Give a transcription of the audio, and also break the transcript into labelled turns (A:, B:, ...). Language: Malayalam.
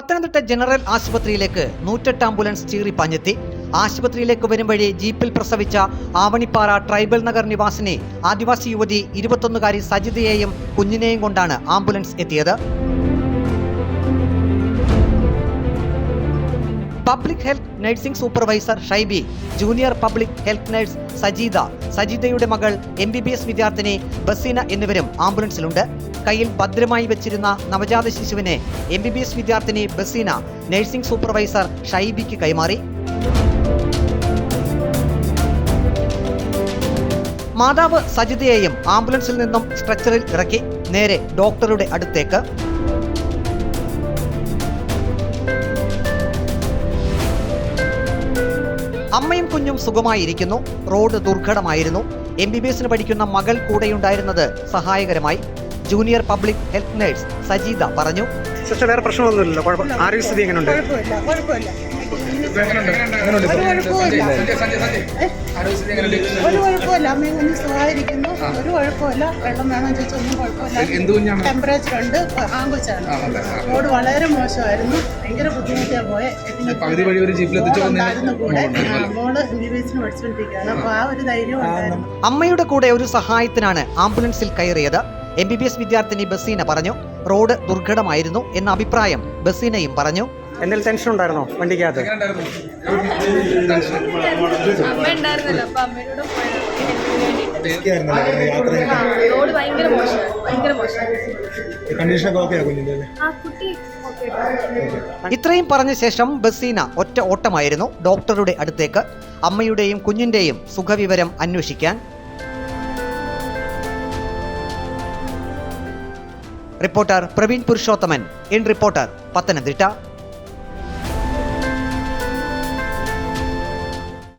A: പത്തനംതിട്ട ജനറൽ ആശുപത്രിയിലേക്ക് 108 ആംബുലൻസ് ചീറിപ്പാഞ്ഞെത്തി. ആശുപത്രിയിലേക്ക് വരും വഴി ജീപ്പിൽ പ്രസവിച്ച ആവണിപ്പാറ ട്രൈബൽ നഗർ നിവാസിനെ ആദിവാസി യുവതി 21-കാരി സജിതയെയും കുഞ്ഞിനെയും കൊണ്ടാണ് ആംബുലൻസ് എത്തിയത്. Public health nursing supervisor Shaibi, junior public health nurse സജിതയുടെ മകൾ MBBS വിദ്യാർത്ഥിനി ബസീന എന്നിവരും ആംബുലൻസിലുണ്ട്. കയ്യിൽ ഭദ്രമായി വെച്ചിരുന്ന നവജാത ശിശുവിനെ MBBS വിദ്യാർത്ഥിനി ബസീന നഴ്സിംഗ് സൂപ്പർവൈസർ ഷൈബിക്ക് കൈമാറി. മാതാവ് സജിതയെയും ആംബുലൻസിൽ നിന്നും സ്ട്രെച്ചറിൽ ഇറക്കി നേരെ ഡോക്ടറുടെ അടുത്തേക്ക്. അമ്മയും കുഞ്ഞും സുഖമായിരിക്കുന്നു. റോഡ് ദുർഘടമായിരുന്നു. MBBS പഠിക്കുന്ന മകൾ കൂടെയുണ്ടായിരുന്നത് സഹായകരമായി. Junior public health nurse Sajitha പറഞ്ഞു.
B: വേറെ പ്രശ്നമൊന്നുമില്ലല്ലോ? ആരോഗ്യസ്ഥിതി എങ്ങനെയുണ്ട്?
C: ഒരു കുഴപ്പമില്ല. അമ്മയും കുഞ്ഞും സുഖമായിരിക്കുന്നു. ഒരു കുഴപ്പമില്ല. വെള്ളം വേണം ചോദിച്ചൊന്നും കുഴപ്പമില്ല. ടെമ്പറേച്ചർ ഉണ്ട്. ആങ്കൊച്ചാണ്. റോഡ് വളരെ മോശമായിരുന്നു. ഭയങ്കര ബുദ്ധിമുട്ടിയാ പോയെ. കൂടെ മോള് MBBS പഠിച്ചുകൊണ്ടിരിക്കുകയാണ്. അപ്പൊ ആ ഒരു ധൈര്യം ഉണ്ടായിരുന്നു.
A: അമ്മയുടെ കൂടെ ഒരു സഹായത്തിനാണ് ആംബുലൻസിൽ കയറിയത്. MBBS വിദ്യാർത്ഥിനി ബസീന പറഞ്ഞു. റോഡ് ദുർഘടമായിരുന്നു എന്ന അഭിപ്രായം ബസീനയും പറഞ്ഞു.
B: എന്തെങ്കിലും ടെൻഷൻ ഉണ്ടായിരുന്നോ വണ്ടിക്കകത്ത്?
A: ഇത്രയും പറഞ്ഞ ശേഷം ബസീന ഒറ്റ ഓട്ടമായിരുന്നു ഡോക്ടറുടെ അടുത്തേക്ക്, അമ്മയുടെയും കുഞ്ഞിന്റെയും സുഖവിവരം അന്വേഷിക്കാൻ. Reporter Praveen Purushothaman, in reporter, Pathanamthitta.